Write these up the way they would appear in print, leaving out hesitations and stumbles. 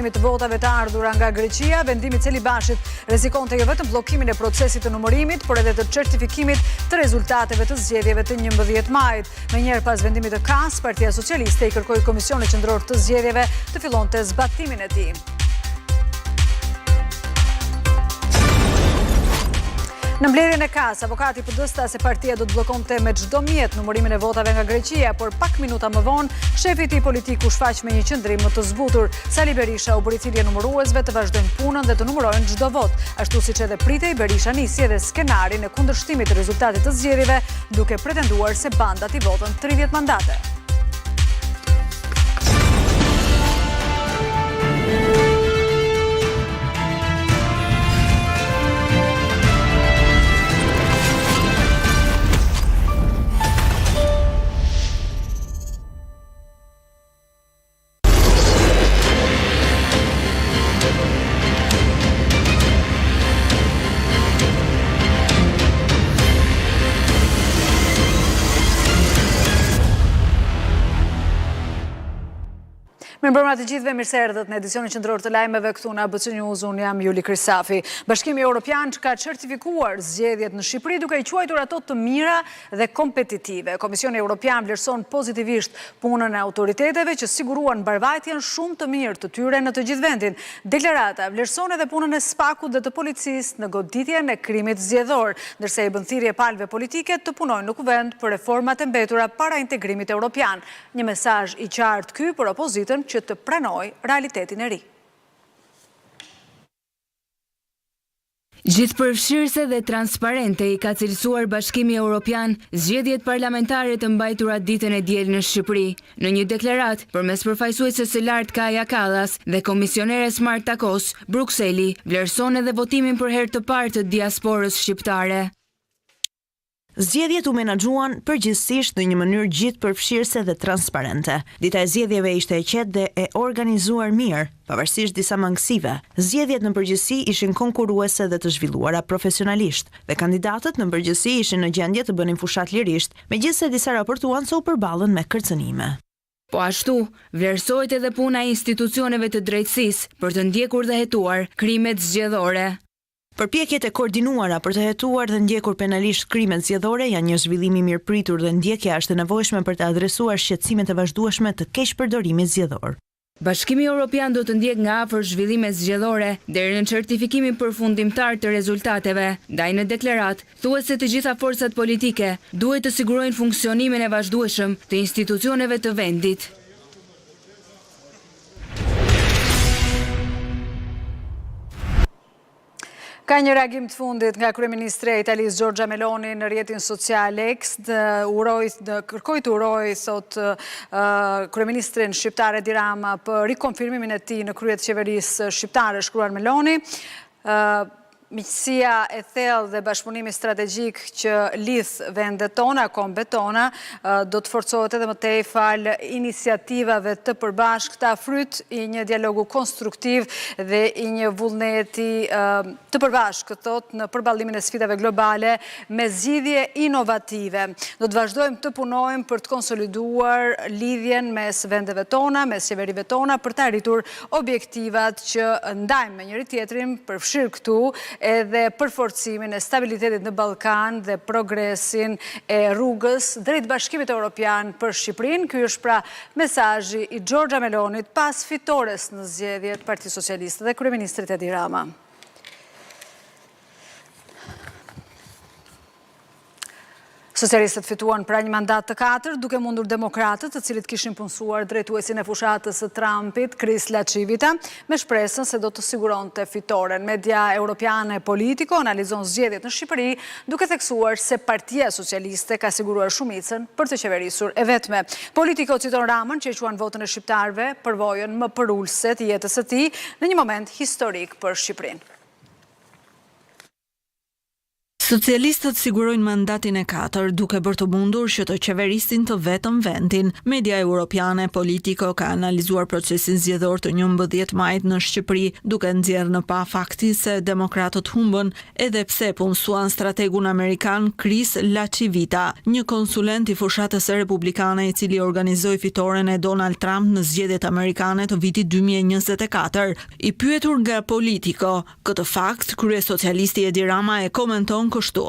numërimit të votave të ardhura nga Greqia, vendimi Celibashit rrezikonte jo vetëm bllokimin e procesit të numërimit, por edhe të certifikimit të rezultateve të zgjedhjeve të 11 majit. Menjëherë pas vendimit të KAS, Partia Socialiste i kërkoi Komisionit Qendror të Zgjedhjeve të fillonte zbatimin e tij. Në mbledhjen e KAS, avokati përdësta se partia do të bllokonte me çdo mjet numërimin e votave nga Greqia, por pak minuta më vonë, shefi i tij politik u shfaq me një qendrim më të zbutur. Sali Berisha u bëri thirrje numëruesve të vazhdojnë punën dhe të numërojnë çdo vot. Ashtu siç edhe pritej, Berisha nisi edhe skenarin e kundërshtimit të rezultatit të zgjedhjeve, duke pretenduar se bandat i votën 30 mandate. Mirëmbrëma të gjithëve, mirë se erdhët në edicionin qendror të lajmeve këtu në ABC News. Unë jam Juli Krisafi. Bashkimi Evropian ka certifikuar zgjedhjet në Shqipëri duke i quajtur ato të mira dhe kompetitive. Komisioni Evropian vlerëson pozitivisht punën e autoriteteve që siguruan mbarvajtjen shumë të mirë të tyre në të gjithë vendin. Deklarata vlerëson edhe punën e SPAK-ut dhe të policisë në goditjen e krimit zgjedhor, ndërsa i bën thirrje palëve politike të punojnë në kuvend për reformat e mbetura para integrimit evropian. Një mesazh i qartë ky për opozitën që të pranoj realitetin e ri. Gjithëpërfshirëse dhe transparente i ka cilësuar Bashkimi Evropian zgjedhjet parlamentare të mbajtura ditën e diel në Shqipëri. Në një deklarat, përmes përfaqësueses së lartë Kaja Kallas dhe komisioneres Marta Kos, Brukseli vlerëson edhe votimin për herë të parë të diasporës shqiptare. Zgjedhjet u menaxhuan përgjithsisht në një mënyrë gjithëpërfshirëse dhe transparente. Dita e zgjedhjeve ishte e qetë dhe e organizuar mirë, pavarësisht disa mangësive. Zgjedhjet në përgjithësi ishin konkurruese dhe të zhvilluara profesionalisht, dhe kandidatët në përgjithësi ishin në gjendje të bënin fushat lirisht, megjithëse disa raportuan se u përballën me kërcënime. Po ashtu, vlerësohet edhe puna e institucioneve të drejtësisë për të ndjekur dhe hetuar krimet zgjedhore. Përpjekjet e koordinuara për të hetuar dhe ndjekur penalisht krimet zgjedhore janë një zhvillim i mirëpritur dhe ndjekja është e nevojshme për të adresuar shqetësimet e vazhdueshme të keqpërdorimit zgjedhor. Bashkimi Evropian do të ndjek nga afër zhvillimet zgjedhore deri në certifikimin përfundimtar të rezultateve. Ndaj në deklarat, thuhet se të gjitha forcat politike duhet të sigurojnë funksionimin e vazhdueshëm të institucioneve të vendit. Ka një reagim të fundit nga kryeministre e Italisë Giorgia Meloni në rrjetin social X, kërkoi të urojë thot kryeministrin shqiptare Edi Rama për rikonfirmimin e tij në krye të qeverisë shqiptare, shkruar Meloni. Miqësia e thellë dhe bashkëpunimi strategjik që lidh vendet tona, kombet tona, do të forcohet edhe më tej fal iniciativave të përbashkëta, fryt i një dialogu konstruktiv dhe i një vullneti të përbashkët, thot, në përballimin e sfidave globale me zgjidhje inovative. Do të vazhdojmë të punojmë për të konsoliduar lidhjen mes vendeve tona, mes qeverive tona, për të arritur objektivat që ndajmë me njëri tjetrin, përfshirë këtu edhe përforcimin e stabilitetit në Ballkan dhe progresin e rrugës drejt Bashkimit Evropian për Shqipërinë. Ky është pra mesazhi i Giorgia Melonit pas fitores në zgjedhjet Partisë Socialiste dhe kryeministrit Edi Rama. Socialistët fituan pra një mandat të 4, duke mundur demokratët, të cilët kishin punësuar drejtuesin e fushatës së Trumpit, Chris Lacivita, me shpresën se do të siguronte fitoren. Media europiane Politico analizon zgjedhjet në Shqipëri, duke theksuar se Partia Socialiste ka siguruar shumicën për të qeverisur e vetme. Politico citon Ramën që e quan votën e shqiptarëve përvojën më përullse të jetës së tij në një moment historik për Shqipërinë. Socialistët sigurojnë mandatin e 4 duke bërë të mundur që të qeverisin të vetëm vendin. Media europiane Politico ka analizuar procesin zgjedhor të 11 majit në Shqipëri, duke nxjerrë në pa fakti se demokratët humbën edhe pse punësuan strategun amerikan Chris Lacivita, një konsulent i fushatës republikane i cili organizoi fitoren e Donald Trump në zgjedhjet amerikane të vitit 2024. I pyetur nga Politico këtë fakt, kryesocialisti Edi Rama e komenton kështu: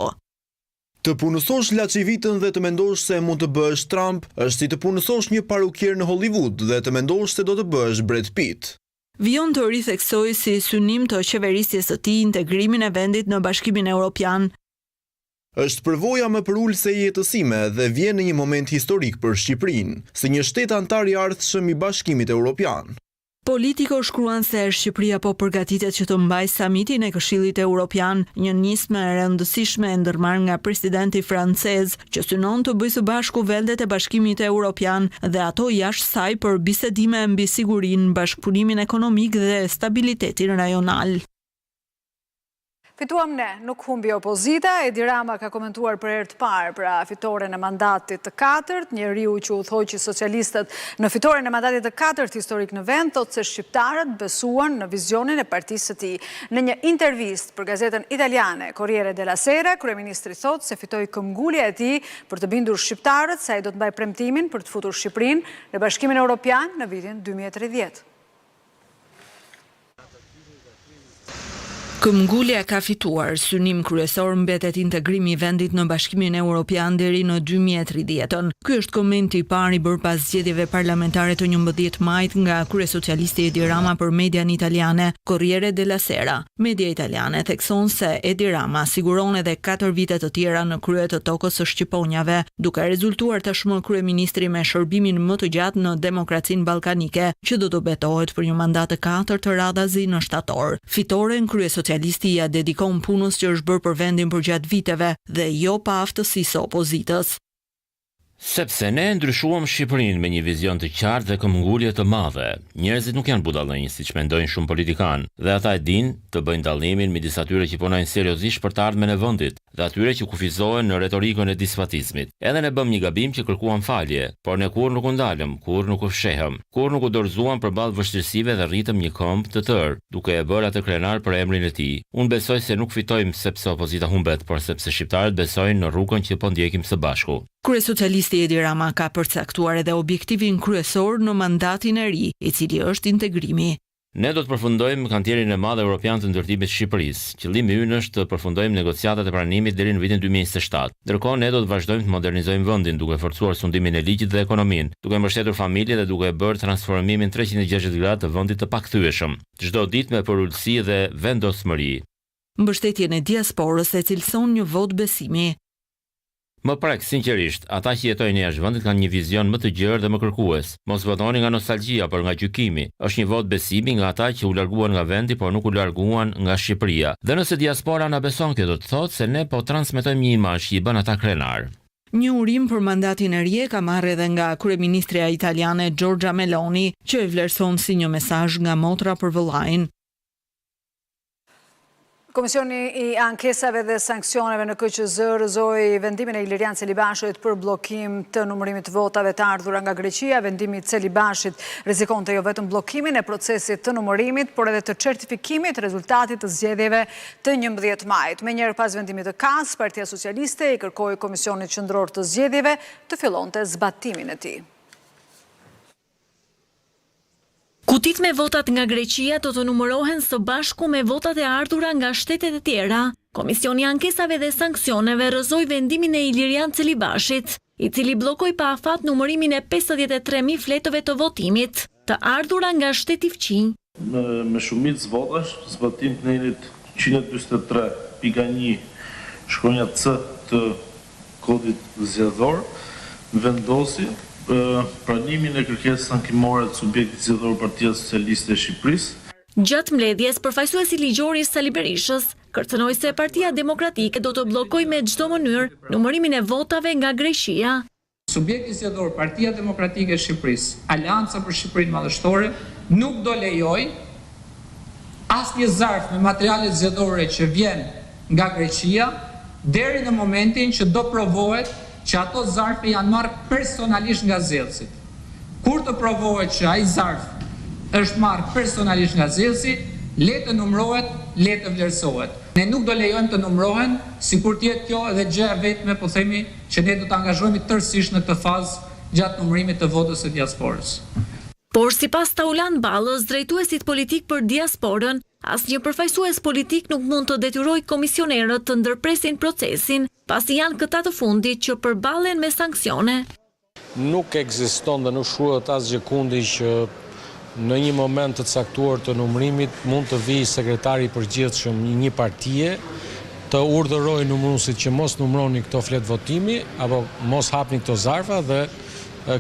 Të punësosh Lacivitën dhe të mendosh se mund të bësh Trump është si të punësosh një parukier në Hollywood dhe të mendosh se do të bësh Brad Pitt. Vion të ritheksoi si synim të qeverisjes së tij integrimin e vendit në Bashkimin Evropian. Është përvoja më përulëse e jetësime dhe vjen në një moment historik për Shqipërinë, si një shtet antar i ardhshëm i Bashkimit Evropian. Politico shkruan se Shqipëria po përgatitet që të mbajë samitin e Këshillit Evropian, një nismë e rëndësishme e ndërmarrë nga presidenti francez, që synon të bëjë së bashku vendet e Bashkimit Evropian dhe ato jashtë saj për bisedime mbi sigurinë, bashkëpunimin ekonomik dhe stabilitetin rajonal. Fituam ne, nuk humbi opozita. Edi Rama ka komentuar për herë të parë pra fitoren e mandatit të 4, njeriu që u thoqi socialistët në fitoren e mandatit të 4 historik në vend, thotë se shqiptarët besuan në vizionin e partisë së tij. Në një intervistë për gazetën italiane Corriere della Sera, kryeministri thotë se fitoi këmbgulja e tij për të bindur shqiptarët se ai do të mbajë premtimin për të futur Shqipërinë në Bashkimin Evropian në vitin 2030. Këmbgulja ka fituar, synim kryesor mbetet integrimi i vendit në Bashkimin Evropian deri në 2030. Ky është komenti i parë i bërë pas zgjedhjeve parlamentare të 11 majit nga kryesocialisti Edi Rama për median italiane Corriere della Sera. Media italiane thekson se Edi Rama siguron edhe 4 vite të tjera në krye të tokës së shqiponjave, duke rezultuar tashmë kryeministri me shërbimin më të gjatë në demokracinë ballkanike, që do të betohet për një mandat të 4 të radhazi në shtator. Fitoren kryesocialisti ja dedikon punës që është bërë për vendin për gjatë viteve dhe jo pa aftësisë opozitës. Sepse ne ndryshuam Shqipërinë me një vizion të qartë dhe këmbgulje të madhe. Njerëzit nuk janë budallënj, siç mendojnë shumë politikanë, dhe ata e dinë të bëjnë dallimin midis atyre që punojnë seriozisht për të ardhmen e vendit dhe atyre që kufizohen në retorikën e disfatizmit. Edhe ne bëm një gabim që kërkuam falje, por ne kur nuk u ndalëm, kur nuk u fshehëm, kur nuk u dorëzuam përballë vështirësive dhe rritëm një këmbë të tërë, duke e bërë atë krenar për emrin e tij. Unë besoj se nuk fitojmë sepse opozita humbet, por sepse shqiptarët besojnë në rrugën që po ndjekim së bashku. Kryesocialisti Edi Rama ka përcaktuar edhe objektivin kryesor në mandatin e ri, i cili është integrimi. Ne do të përfundojmë kantierin e madh evropian të ndërtimit të Shqipërisë. Qëllimi ynë është të përfundojmë negociatat e pranimit deri në vitin 2027. Ndërkohë ne do të vazhdojmë të modernizojmë vendin duke forcuar sundimin e ligjit dhe ekonominë, duke mbështetur familjet dhe duke bërë transformimin 360 gradë të vendit të pakthyeshëm, çdo ditë me përulësi dhe vendosmëri. Mbështetjen e diasporës e cilëson një vot besimi. Më prek, sinqerisht, ata që jetojnë jashtë vendit kanë një vizion më të gjerë dhe më kërkues. Mos votoni nga nostalgjia, por nga gjykimi. Është një vot besimi nga ata që u larguan nga vendi, por nuk u larguan nga Shqipëria. Dhe nëse diaspora na beson, kjo do të thotë se ne po transmetojmë një imazh që i bën ata krenar. Një urim për mandatin e ri ka marrë edhe nga kryeministria italiane Giorgia Meloni, që e vlerëson si një mesazh nga motra për vëllain. Komisioni i ankesave dhe sanksioneve në KQZ rrëzoi vendimin e Ilirian Celibashit për bllokim të numërimit të votave të ardhura nga Greqia. Vendimi i Celibashit rrezikonte jo vetëm bllokimin e procesit të numërimit, por edhe të certifikimit të rezultatit të zgjedhjeve të 11 majit. Menjëherë pas vendimit të KAS, Partia Socialiste i kërkoi Komisionit Qendror të Zgjedhjeve të fillonte zbatimin e tij. Kutit me votat nga Greqia do të numërohen së bashku me votat e ardhura nga shtetet e tjera. Komisioni i ankesave dhe sanksioneve rrëzoi vendimin e Ilirian Celibashit, i cili bllokoi pa afat numërimin e 53.000 fletëve të votimit, të ardhura nga shteti fqinj. Me shumicë votash, zbatim të nivelit 143.1 shkronja C të kodit zgjedhor vendosi pranimin e kërkesës ankimore të subjektit zgjedhor Partia Socialiste e Shqipërisë. Gjatë mbledhjes, përfaqësuesi ligjori Sali Berishës kërcënoi se Partia Demokratike do të bllokojë me çdo mënyrë numërimin e votave nga Greqia. Subjekti zgjedhor Partia Demokratike e Shqipërisë, Aleanca për Shqipërinë Madhështore, nuk do lejoj asnjë zarf me materiale zgjedhore që vjen nga Greqia deri në momentin që do provohet që ato zarfe janë marrë personalisht nga zellësit. Kur të provohet që ai zarf është marrë personalisht nga zellësi, le të numërohet, le të vlerësohet. Ne nuk do lejojmë të numërohen, sikur të jetë kjo edhe gjë e vetme, po themi që ne do të angazhohemi tërësisht në këtë fazë gjatë numërimit të votës së diasporës. Por sipas Taulan Ballës, drejtuesit politik për diasporën, asnjë përfaqësues politik nuk mund të detyrojë komisionerët të ndërpresin procesin, pasi janë këta të fundit që përballen me sanksione. Nuk ekziston dhe nuk shkruhet asgjë kundi që në një moment të caktuar të numërimit mund të vijë sekretari i përgjithshëm i një partie të urdhërojë numëruesit që mos numëroni këto flet votimi apo mos hapni këto zarfa dhe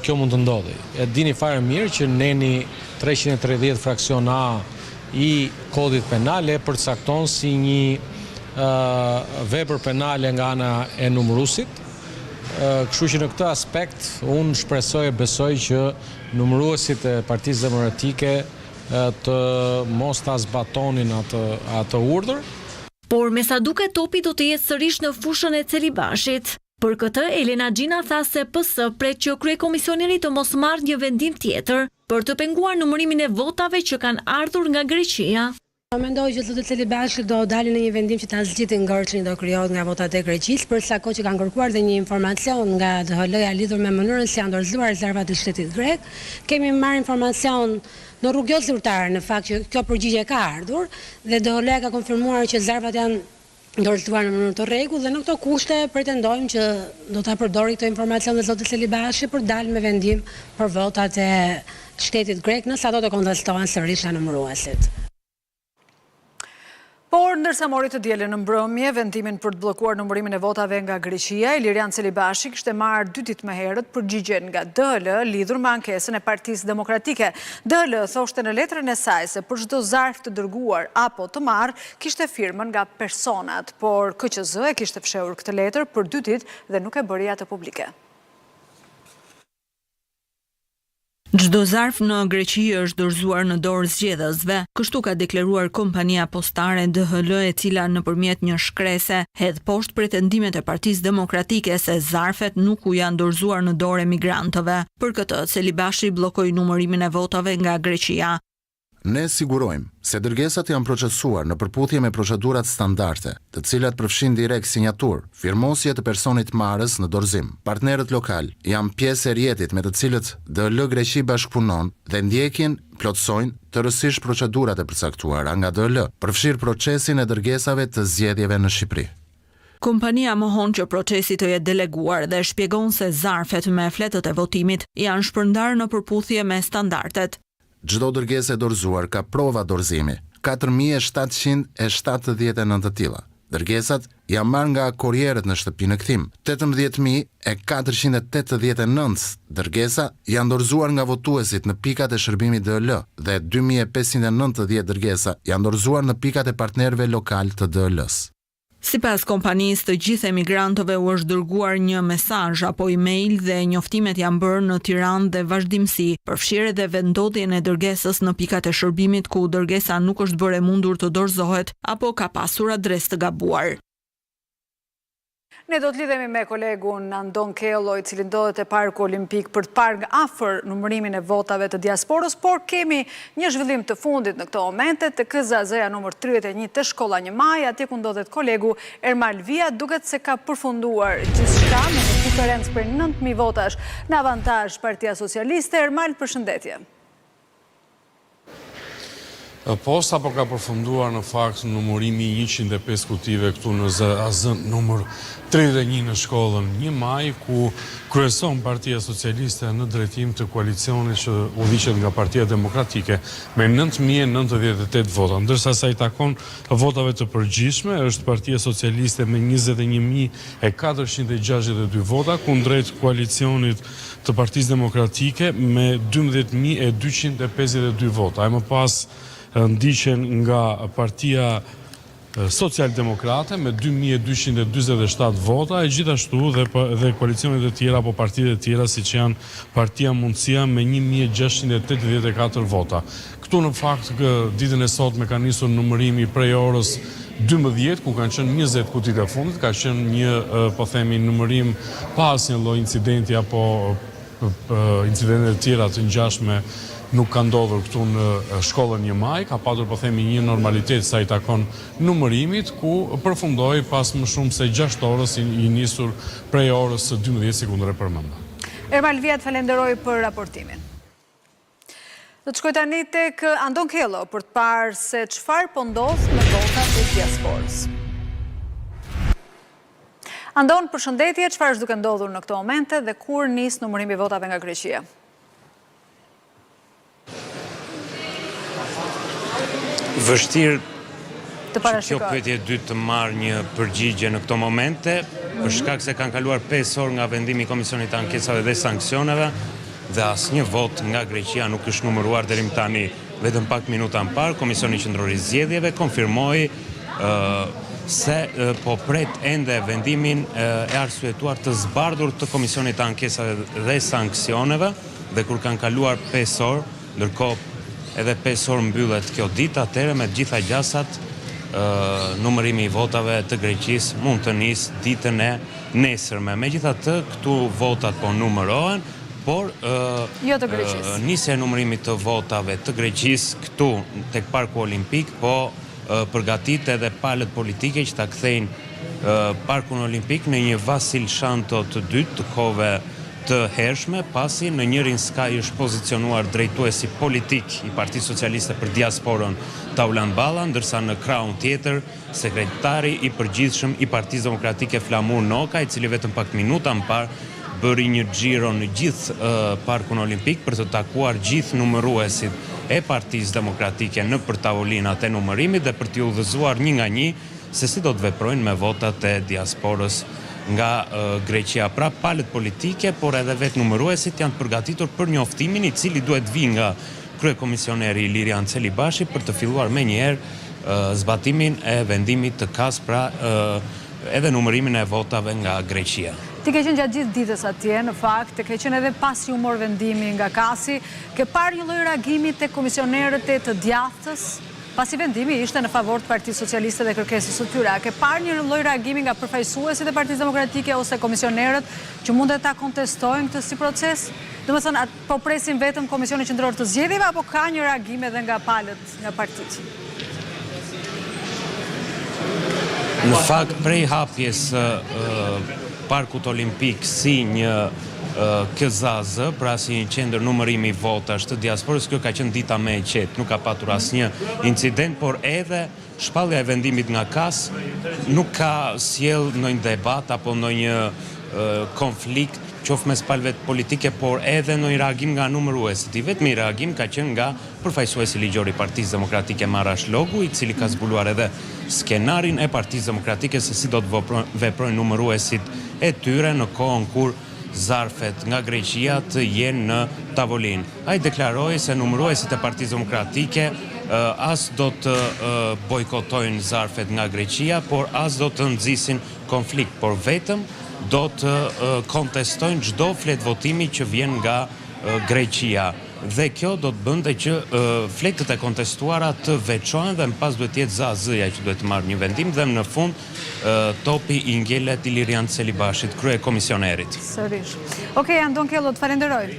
kjo mund të ndodhi. E dini fare mirë që neni 330 fraksion A i kodit penal e përcakton si një vepër penale nga ana e numëruesit. Kështu që në këtë aspekt unë shpresoj e besoj që numëruesit e Partisë Demokratike të mos ta zbatonin atë urdhër. Por me sa duket topi do të jetë sërish në fushën e Celibashit. Për këtë, Elena Gjina tha se PS pret që kryekomisioneri të mos marrë një vendim tjetër për të penguar numërimin e votave që kanë ardhur nga Greqia. Mendoj që zotët Celibashi do dalin në një vendim që ta zgjidhin ngërçin do krijohet nga votat e Greqisë, për sa kohë që kanë kërkuar dhe një informacion nga DHL-ja lidhur me mënyrën si janë dorëzuar zarfat e shtetit grek. Kemi marrë informacion në rrugë jo zyrtare në fakt që kjo përgjigje ka ardhur dhe DHL-ja ka konfirmuar që zarfat janë dorëzuar në mënyrë të rregullt dhe në këto kushte pretendojmë që do ta përdori këtë informacion dhe zoti Celibashi për dalë me vendim për votat e shtetit grek nëse ato të kontestohen sërish nga numëruesit. Por, ndërsa mori të dielën në mbrëmje, vendimin për të bllokuar numërimin e votave nga Greqia, Ilirian Celibashi kishte marrë 2 ditë më herët përgjigjen nga DL lidhur me ankesën e Partisë Demokratike. DL thoshte në letrën e saj se për çdo zarf të dërguar apo të marrë kishte firmën nga personat, por KQZ e kishte fshehur këtë letër për 2 ditë dhe nuk e bëri atë publike. Çdo zarf në Greqi është dorëzuar në dorë zgjedhësve, kështu ka deklaruar kompania postare DHL, e cila nëpërmjet një shkrese hedh poshtë pretendimet e Partisë Demokratike se zarfet nuk u janë dorëzuar në dorë emigrantëve. Për këtë, Celibashi bllokoi numërimin e votave nga Greqia. Ne sigurojmë se dërgesat janë procesuar në përputhje me procedurat standarde, të cilat përfshin direkt sinjatur, firmosje të personit marrës në dorëzim. Partnerët lokal janë pjesë e rjetit me të cilët DL Greqi bashkëpunon dhe ndjekin plotësojnë tërësisht procedurat e përcaktuara nga DL, përfshirë procesin e dërgesave të zgjedhjeve në Shqipëri. Kompania mohon që procesi të jetë deleguar dhe shpjegon se zarfet me fletët e votimit janë shpërndarë në përputhje me standardet. Çdo dërgesë e dorëzuar ka prova dorëzimi, 4779 të tilla. Dërgesat janë marrë nga kurierët në shtëpi në kthim. 18489 dërgesa janë dorëzuar nga votuesit në pikat e shërbimit DL dhe 2590 dërgesa janë dorëzuar në pikat e partnerëve lokal të DL-s. Sipas kompanisë, të gjithë emigrantëve u është dërguar një mesazh apo email dhe njoftimet janë bërë në Tiranë dhe vazhdimsi, përfshirë edhe vendodhjen e dërgesës në pikat e shërbimit ku dërgesa nuk është bërë e mundur të dorëzohet apo ka pasur adresë të gabuar. Ne do të lidhemi me kolegun Andon Kello, i cili ndodhet te Parku Olimpik për të parë nga afër numërimin e votave të diasporës, por kemi një zhvillim të fundit në këto momente të KZZ-ja numër 31 të shkolla 1 Maj, atje ku ndodhet kolegu Ermal Via, duket se ka përfunduar gjithçka me një diferencë për 9000 votash në avantazh Partia Socialiste. Ermal, përshëndetje. Po, sa po ka përfunduar në fakt numërimi 105 kutive këtu në ZAZ numër 31 në shkollën 1 Maj, ku kryeson Partia Socialiste në drejtim të koalicionit që udhëhiqet nga Partia Demokratike me 9098 vota, ndërsa sa i takon votave të përgjithshme është Partia Socialiste me 21462 vota, kundrejt koalicionit të Partisë Demokratike me 12252 vota. E më pas ndiqen nga Partia Social-Demokrate me 2227 vota, e gjithashtu dhe koalicionet e tjera apo partitë e tjera siç janë Partia Mundësia me 1684 vota. Këtu në fakt ditën e sotme ka nisur numërimi prej orës 12, ku kanë qenë 20 kutit e fundit, ka qenë një, po themi, numërim pas një lloj incidenti apo incidente të tjera të ngjashme nuk ka ndodhur këtu në shkollën 1 Maj, ka patur, po themi, një normalitet sa i takon numërimit, ku përfundoi pas më shumë se 6 orës i nisur prej orës 12 sekundëre përmenda. Ermal Vjet, falenderoj për raportimin. Do të shkoj tani tek Andon Kello për të parë se çfarë po ndodh me votat e diasporës. Andon, përshëndetje, çfarë është duke ndodhur në këto momente dhe kur nis numërimi i votave nga Greqia? Vështirë të kjo pyetje e dytë të marrë një përgjigje në këto momente, për shkak se kanë kaluar 5 orë nga vendimi i Komisionit të Ankesave dhe Sanksioneve dhe asnjë vot nga Greqia nuk është numëruar deri më tani. Vetëm pak minuta më parë, Komisioni Qendror i Zgjedhjeve konfirmoi se po pret ende vendimin e arsyetuar të zbardhur të Komisionit të Ankesave dhe Sanksioneve, dhe kur kanë kaluar 5 orë, ndërkohë edhe 5 orë mbyllet kjo ditë, atëherë me të gjitha gjasat numërimi i votave të Greqisë mund të nisë ditën e nesërme. Megjithatë, këtu votat po numërohen, por jo të Greqisë. Nisja e numërimit të votave të Greqisë këtu tek Parku Olimpik po përgatit edhe palët politike që ta kthejnë Parkun Olimpik në një Vasil Shanto të dytë të kohëve të hershme, pasi në njërin skaj është pozicionuar drejtuesi politik i Partisë Socialiste për diasporën Taulan Balla, ndërsa në krahun tjetër sekretari i përgjithshëm i Partisë Demokratike Flamur Noka, i cili vetëm pak minuta më parë bëri një xhiro në gjithë Parkun Olimpik për të takuar gjithë numëruesit e Partisë Demokratike në për tavolinat e numërimit dhe për t'i udhëzuar një nga një se si do të veprojnë me votat e diasporës nga Greqia. Pra palët politike, por edhe vetë numëruesit janë përgatitur për njoftimin i cili duhet vi nga kryekomisioneri Ilirian Celibashi për të filluar me njëherë zbatimin e vendimit të KAS, pra edhe numërimin e votave nga Greqia. Ti ke qenë gjatë gjithë ditës atje, në fakt, ke qenë edhe pasi u mor vendimi nga KAS-i, ke parë një lloj reagimi te komisionerët e të djathtës, pasi vendimi ishte në favor të Partisë Socialiste dhe kërkesës së tyre. Ke parë një lloj reagimi nga përfaqësuesit e Partisë Demokratike ose komisionerët që mundet ta kontestojnë këtë si proces? Domethënë, po presin vetëm Komisioni Qendror të Zgjedhjeve apo ka një reagim edhe nga palët, nga partitë? Në fakt, prej hapjes Parkut Olimpik si një KZAZ, pra si një qendër numërimi votash të diasporës, kjo ka qenë dita me e qetë, nuk ka patur asnjë incident, por edhe shpallja e vendimit nga KAS nuk ka sjell ndonjë debat apo ndonjë konflikt qoftë mes palëve politike, por edhe ndonjë reagim nga numëruesit. I vetmi reagim ka qenë nga përfaqësuesi ligjor i Partisë Demokratike Marash Logu, i cili ka zbuluar edhe skenarin e Partisë Demokratike se si do të veprojnë numëruesit e tyre në kohën kur zarfet nga Greqia të jenë në tavolinë. Ai deklaroi se numëruesit e Partisë Demokratike as do të bojkotojnë zarfet nga Greqia, por as do të nxisin konflikt, por vetëm do të kontestojnë çdo fletë votimi që vjen nga Greqia. Dhe kjo do të bënte që fletët e kontestuara të veçohen dhe më pas duhet jetë ZAZ-ja që duhet të marrë një vendim dhe në fund topi i ngjelet Ilirian Celibashit, kryekomisionerit. Sërish. Okej, Andon Kello, të falenderoj.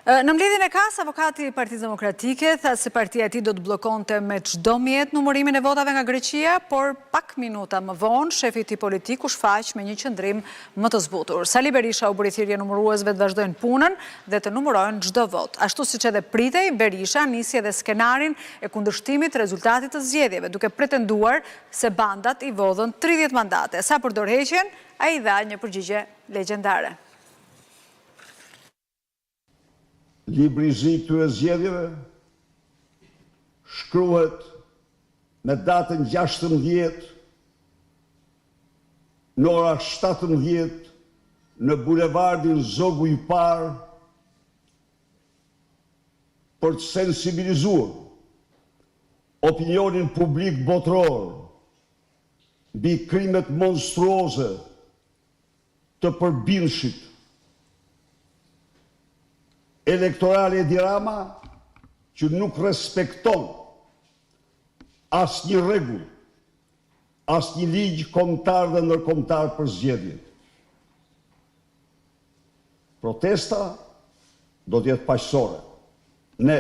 Në mbledhjen e KAS, avokati i Partisë Demokratike tha se partia e tij do të bllokonte me çdo mjet numërimin e votave nga Greqia, por pak minuta më vonë shefi i tij politik u shfaq me një qendrim më të zbutur. Sali Berisha u bëri thirrje numëruesve të vazhdojnë punën dhe të numërojnë çdo vot. Ashtu siç edhe pritej, Berisha nisi edhe skenarin e kundërshtimit të rezultatit të zgjedhjeve, duke pretenduar se bandat i vodhën 30 mandate. Sa për dorëheqjen, ai dha një përgjigje legjendare. Libri i zi këtyre zgjedhjeve shkruhet me datën 16 në ora 17 në bulevardin Zogu i Parë për të sensibilizuar opinionin publik botror mbi krimet monstruoze të përbindshit elektorale Edi Rama që nuk respekton asnjë rregull, asnjë ligj kombëtar dhe ndërkombëtar për zgjedhjen. Protesta do të jetë paqësore. Ne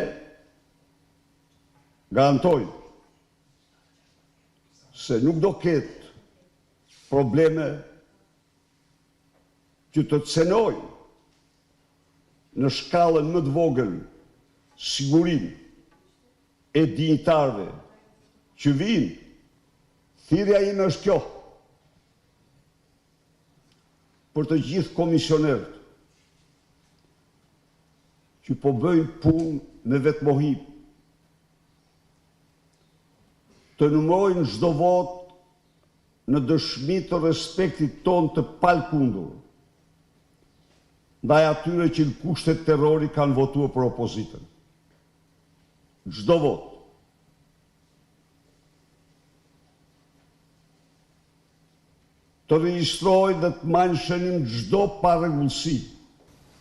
garantojmë se nuk do ketë probleme që të cenojnë në shkallën më të vogël sigurinë e dinjitarëve që vinë. Thirrja ime është kjo: për të gjithë komisionerët që po bëjnë punë me vetmohim, të numërojnë çdo votë në dëshmi të respektit ton të palkundur ndaj atyre që në kushtet terrori kanë votuar për opozitën. Çdo votë. Të regjistrojnë dhe të marrin shënim çdo parregullsi.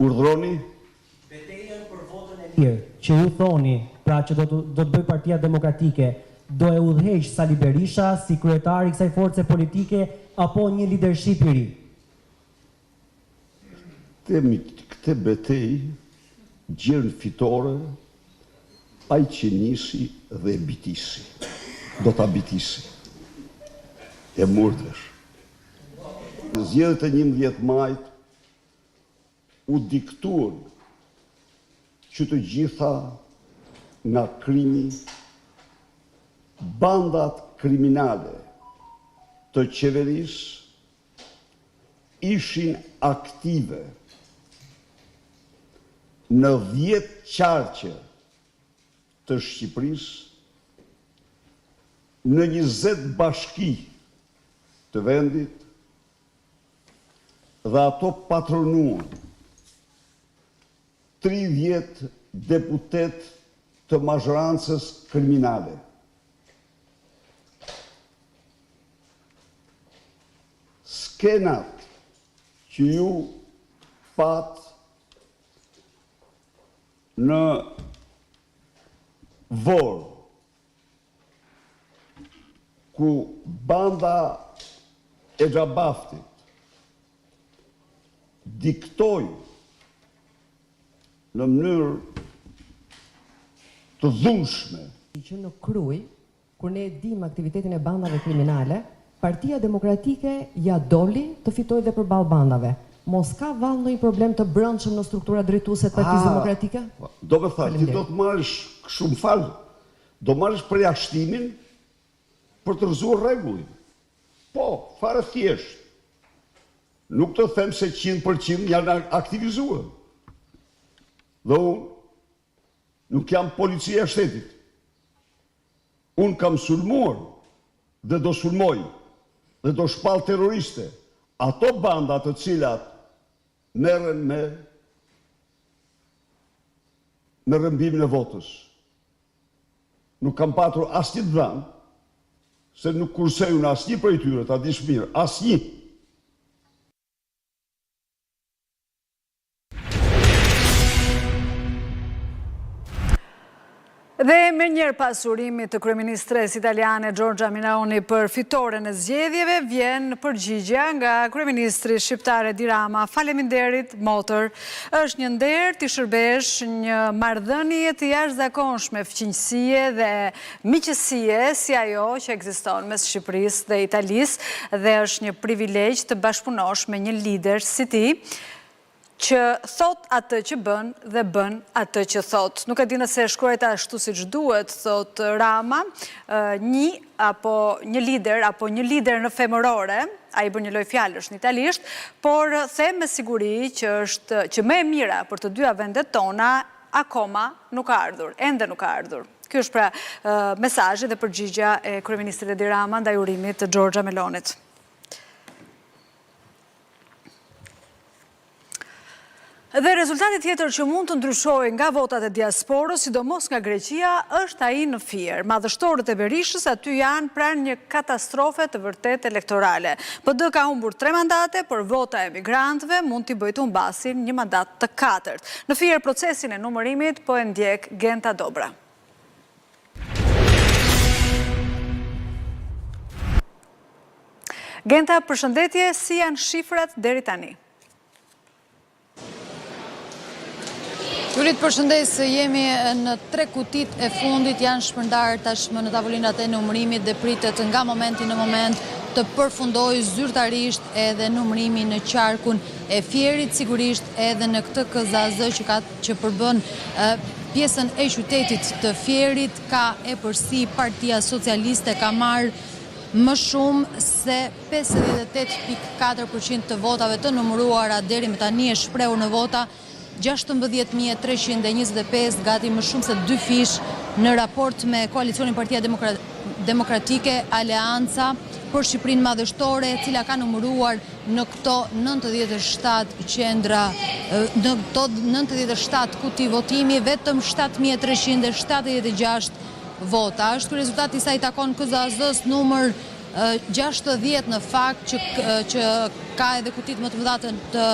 Urdhroni betejën për votën e lirë që ju thoni, pra që do të bëj Partia Demokratike, do e udhëheq Sali Berisha si kryetari i kësaj force politike apo një leadership i ri? Këtë betejë gjën fitore ai që nisi dhe bitisi. Do ta bitisi. E murdhësh. Në zgjedhjet e 11 majit u diktuan që të gjitha nga krimi, bandat kriminale të qeverisë ishin aktive në 10 qarqe të Shqipërisë, në 20 bashki të vendit, dhe ato patronuan 30 deputet të mazhorancës kriminale. Skenat që ju pat në Vorë, ku banda e Xhabaftit diktoi në mënyrë të dhunshme që në Kruj, kur ne dim aktivitetin e bandave kriminale, Partia Demokratike ja doli të fitojë dhe përballë bandave. Mos ka vallë ndonjë problem të brendshëm në struktura drejtuese të Partisë Demokratike? Do të thënë, ti do të marrësh shumë falë, do marrësh përjashtimin për të rrezuar rregullin. Po, fare thjesht. Nuk të them se 100% janë aktivizuar. Dhe unë nuk jam policia e shtetit. Unë kam sulmuar dhe do sulmoj dhe do shpall terroriste ato banda të cilat merren me rrëmbimin e votës. Nuk kam patur asnjë dhënë, se nuk kursej unë asnjë prej tyre, ta dish mirë, asnjë. Dhe me njërë pasurimit të kryeministres italiane Giorgia Meloni për fitoren e zgjedhjeve, vjen përgjigja nga kryeministri shqiptare Edi Rama. Faleminderit, motër. Është një nder të shërbesh një marrëdhënie të jashtëzakonshme fëqinjësie dhe miqësie si ajo që ekziston mes Shqipërisë dhe Italisë, dhe është një privilegj të bashkëpunosh me një lider si ti, që thot atë që bën dhe bën atë që thot. Nuk e di nëse shkruajt ashtu siç duhet, thot Rama, një lider në femërore, ai bën një lloj fjalësh në italisht, por them me siguri që më e mira për të dyja vendet tona akoma nuk ka ardhur, ende nuk ka ardhur. Ky është pra mesazhi dhe përgjigja e kryeministrit Edi Rama ndaj urimit të Giorgia Melonit. Dhe rezultati tjetër që mund të ndryshojë nga votat e diasporës, sidomos nga Greqia, është ai në Fier. Madhështorët e Berishës aty janë pranë një katastrofe të vërtet elektorale. PD ka humbur 3 mandate, por vota e migrantëve mund t'i bëjtë humbasin një mandat të 4. Në Fier procesin e numërimit po e ndjek Genta Dobra. Genta, përshëndetje, si janë shifrat deri tani? Jurit, përshëndes, jemi në 3 kutit e fundit, janë shpërndarë tashmë në tavolinat e numërimit dhe pritet nga momenti në moment të përfundoj zyrtarisht edhe numërimi në qarkun e Fierit, sigurisht edhe në këtë KZAZ që përbën pjesën e qytetit të Fierit, ka e përsi Partia Socialiste ka marrë më shumë se 58.4% të votave të numëruara deri më tani e shprehur në vota 16.325, gati më shumë se 2 fish në raport me koalicionin Partia Demokratike, Aleanca për Shqipërinë Madhështore, cila ka numëruar në këto 97 qendra, në këto 97 kuti votimi, vetëm 7.376 vota. Është rezultati sa i takon KZAZ-s numër 60 në fakt që ka edhe kutit më të mëdha të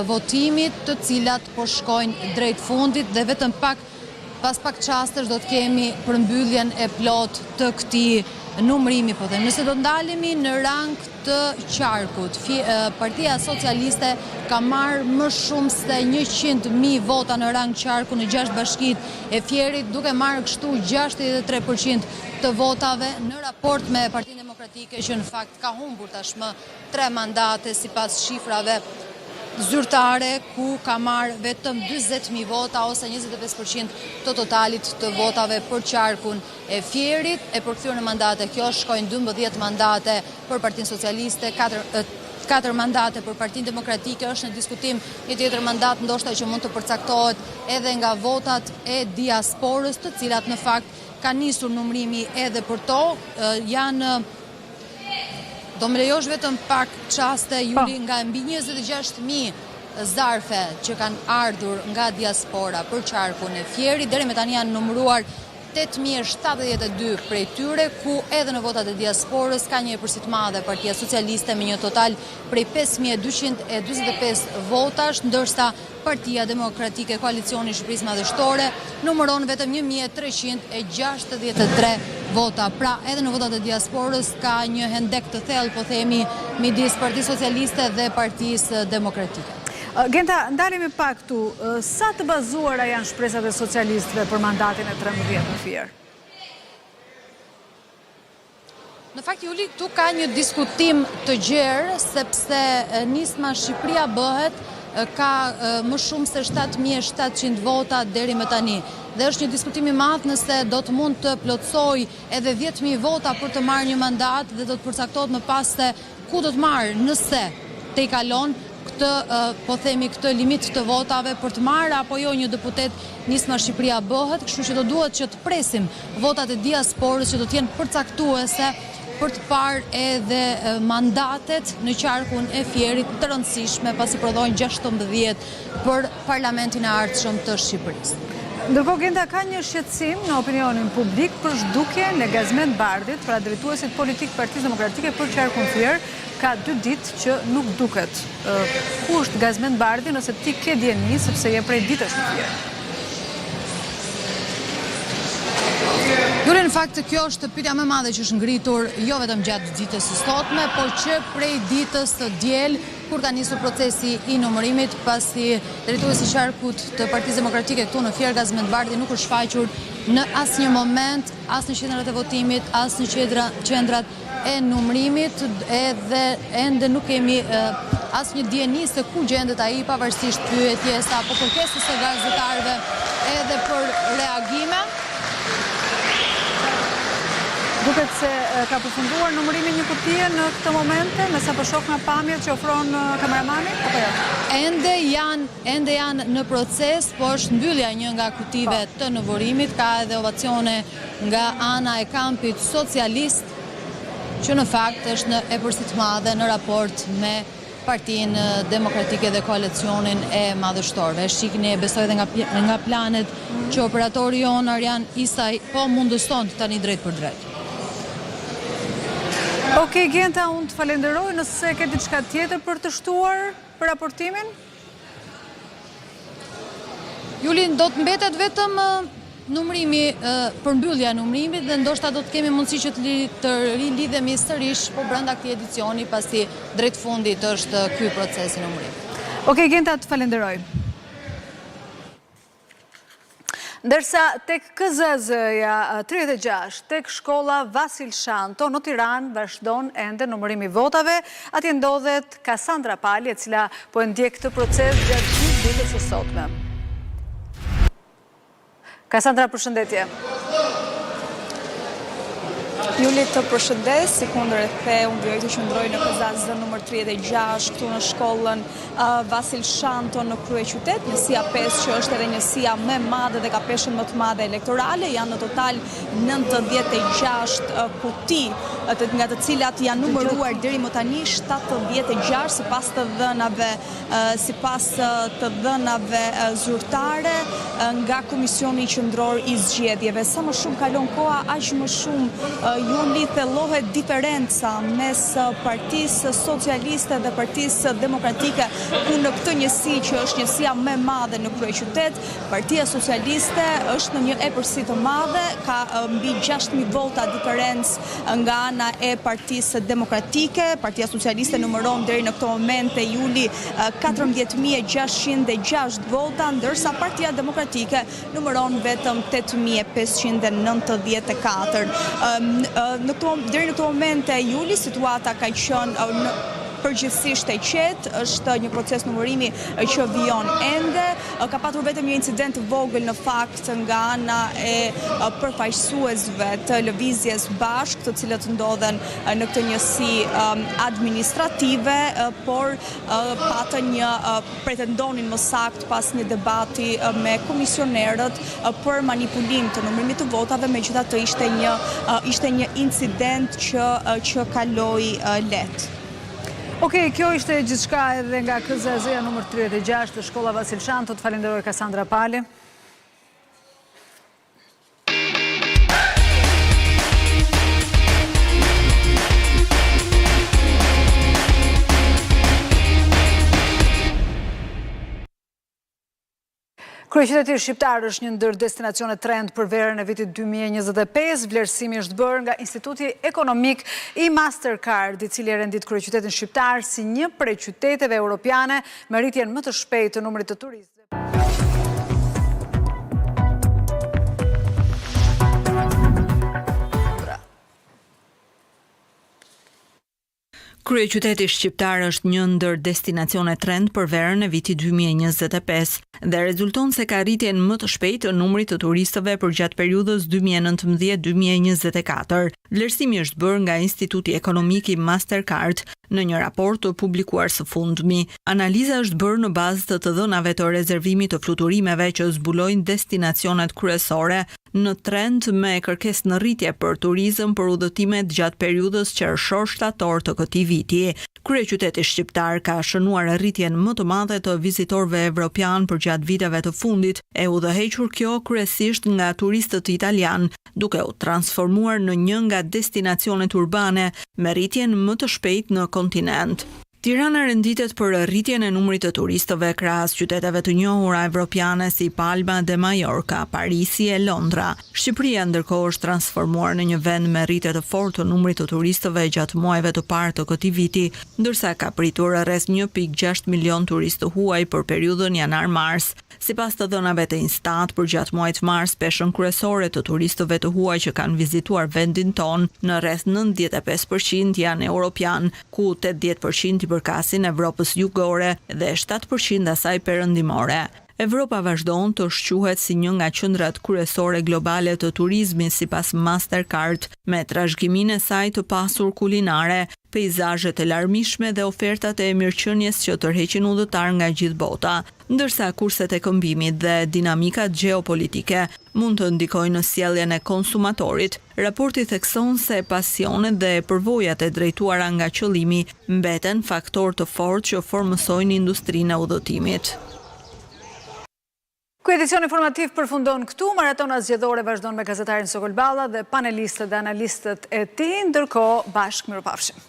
votimit, të cilat po shkojnë drejt fundit dhe vetëm pas pak qastesh do të kemi përmbylljen e plot të këtij numërimi, po them. Nëse do ndalemi në rang të qarkut, Partia Socialiste ka marrë më shumë se 100.000 vota në rang qarku në 6 bashkit e Fierit, duke marrë kështu 63% të votave në raport me Partinë Demokratike, që në fakt ka humbur tashmë 3 mandate sipas shifrave zyrtare, ku ka marrë vetëm 20.000 vota ose 25% të totalit të votave për qarkun e Fierit. E përkthyer në mandate, kjo shkojnë 12 mandate për Partinë Socialiste, 4 mandate për Partinë Demokratike, është në diskutim një tjetër mandat ndoshta që mund të përcaktohet edhe nga votat e diasporës, të cilat në fakt ka nisur numërimi edhe për to, janë do më lejosh vetëm pak qaste, Juli, nga mbi 26.000 zarfe që kanë ardhur nga diaspora për qarkun e Fierit, deri me tani janë numëruar 8.072 prej tyre, ku edhe në votat e diasporës ka një përsi të madhe Partia Socialiste me një total prej 5.225 votash, ndërsa Partia Demokratike, koalicioni i Shqipërisë Madhështore, numëron vetëm 1.363 vota. Pra, edhe në votat e diasporës ka një hendek të thellë, po themi, midis Partisë Socialiste dhe Partisë Demokratike. Genta, ndalemi pak tu, sa të bazuara janë shpresat e socialistëve për mandatin e 13 në Fier? Në fakt, Juli, tu ka një diskutim të gjerë, sepse nisma Shqipëria bëhet ka më shumë se 7.700 vota deri më tani. Dhe është një diskutim i madh nëse do të mund të plotsoj edhe 10.000 vota për të marrë një mandat dhe do të përcaktohet më pas se ku do të marrë nëse te i kalon këtë, po themi, këtë limit të votave për të marrë apo jo një deputet nisma Shqipëria bëhet, kështu që do duhet që të presim votat e diasporës që do të jenë përcaktuese për të parë edhe mandatet në qarkun e Fierit të rëndësishme, pasi prodhojnë 16 për parlamentin e ardhshëm të Shqipërisë. Ndërkohë, Genta, ka një shqetësim në opinionin publik për zhdukjen e Gazmend Bardhit, pra drejtuesit politik Partisë Demokratike për qarkun Fier, ka 2 ditë që nuk duket. Ku është Gazmend Bardhi nëse ti ke dieni, sepse je prej ditësh në Fier? Jure, në fakt, kjo është pyetja më e madhe që është ngritur jo vetëm gjatë ditës së sotme, por që prej ditës së diel, kur ka nisur procesi i numërimit, pasi drejtuesi i qarkut të Partisë Demokratike këtu në Fier, Gazmend Bardhi, nuk është shfaqur në asnjë moment, as në qendrat e votimit, as në qendrat e numërimit, edhe ende nuk kemi asnjë dieni se ku gjendet ai, pavarësisht pyetjes apo kërkesës së gazetarëve edhe për reagime. Duket se ka përfunduar numërimi një kutie në këtë momente, me sa po shoh nga pamjet që ofron kameramani, apo jo? Ende janë në proces, po është mbyllja një nga kutive të numërimit, ka edhe ovacione nga ana e kampit socialist, që në fakt është në e përsi të madhe në raport me Partinë Demokratike dhe koalicionin e madhështorëve. Shikni, besoj dhe nga planet që operatori jonë Arjan Isaj po mundëson të tani drejt për drejt. Okej, Gjenta, unë të falenderoj nëse ke diçka tjetër për të shtuar për raportimin? Julin, do të mbetet vetëm numrimi, përmbyllja e numrimit dhe ndoshta do të kemi mundësi që të rilidhemi sërish po brenda këtij edicioni pasi drejt fundit është ky procesi numrimi. Okej, Gjenta, të falenderoj. Ndërsa tek KZZ-ja 36, tek shkolla Vasil Shanto në Tiranë vazhdon ende numërimi votave, atje ndodhet Kasandra Pali, e cila po e ndjek këtë proces gjatë gjithë ditës së sotme. Kasandra, përshëndetje. Juli, të përshëndes, si kundër e the, unë vjoj të qëndroj në KZZ numër 36, këtu në shkollën Vasil Shanto në krye qytet, njësia 5 që është edhe njësia më madhe dhe ka peshën më të madhe elektorale, janë në total 96 kuti, nga të cilat janë numëruar deri më tani 76 sipas të dhënave zyrtare nga Komisioni Qendror i Zgjedhjeve. Sa më shumë kalon koha, aq më shumë Juli thellohet diferenca mes Partisë Socialiste dhe Partisë Demokratike, ku në këtë njësi që është njësia më madhe në kryeqytet, Partia Socialiste është në një epërsi të madhe, ka mbi 6.000 vota diferencë nga ana e Partisë Demokratike. Partia Socialiste numëron deri në këtë moment e Juli 14.606 vota, ndërsa Partia Demokratike numëron vetëm 8.594. Deri në këtë moment e Juli, situata ka qenë përgjithsisht e qetë, është një proces numërimi që vijon ende, ka patur vetëm një incident vogël në fakt nga ana e përfaqësuesve të lëvizjes bashk, të cilët ndodhen në këtë njësi administrative, por patën pretendonin më sakt pas një debati me komisionerët për manipulim të numërimit të votave, megjithatë ishte një incident që kaloi lehtë. Okej, kjo ishte gjithçka edhe nga KZZ-ja numër 36 të shkolla Vasil Shanto. Të falenderoj Kasandra Pali. Kryeqyteti shqiptar është një ndër destinacionet trend për verën e vitit 2025. Vlerësimi është bërë nga Instituti Ekonomik i Mastercard, i cili rendit kryeqytetin shqiptar si një prej qyteteve europiane me rritjen më të shpejtë të numrit të turistëve. Kryeqyteti shqiptar është një ndër destinacione trend për verën e vitit 2025 dhe rezulton se ka rritjen më të shpejtë të numrit të turistëve për gjatë periudhës 2019-2024. Vlerësimi është bërë nga Instituti Ekonomik i Mastercard në një raport të publikuar së fundmi. Analiza është bërë në bazë të dhënave të rezervimit të fluturimeve që zbulojnë destinacionet kryesore në trend me kërkesë në rritje për turizëm për udhëtimet gjatë periudhës qershor-shtator të këtij viti. Kryeqyteti shqiptar ka shënuar rritjen më të madhe të vizitorëve evropian për gjatë viteve të fundit, e udhëhequr kjo kryesisht nga turistët italian, duke u transformuar në një nga destinacionet urbane me rritjen më të shpejtë në kontinent. Tirana renditet për rritjen e numrit të turistëve krahas qyteteve të njohura evropiane si Palma dhe Majorka, Parisi e Londra. Shqipëria ndërkohë është transformuar në një vend me rritje të fortë të numrit të turistëve gjatë muajve të parë të këtij viti, ndërsa ka pritur rreth 1.6 milion turistë huaj për periudhën janar-mars. Sipas të dhënave të Instat, për gjatë muajit mars, peshën kryesore të turistëve të huaj që kanë vizituar vendin ton në rreth 95% janë europian, ku 80% i përkasin Evropës jugore dhe 7% asaj perëndimore. Evropa vazhdon të shquhet si një nga qendrat kryesore globale të turizmit sipas Mastercard, me trashëgiminë e saj të pasur kulinare, peizazhet e larmishme dhe ofertat e mirëqenies që tërheqin udhëtar nga gjithë bota, ndërsa kurset e këmbimit dhe dinamikat gjeopolitike mund të ndikojnë në sjelljen e konsumatorit. Raporti thekson se pasionet dhe përvojat e drejtuara nga qëllimi mbeten faktor të fortë që formësojnë industrinë e udhëtimit. Ky edicion informativ përfundon këtu. Maratona zgjedhore vazhdon me gazetarin Sokol Balla dhe panelistët dhe analistët e tij, ndërkohë bashkë mirupafshim.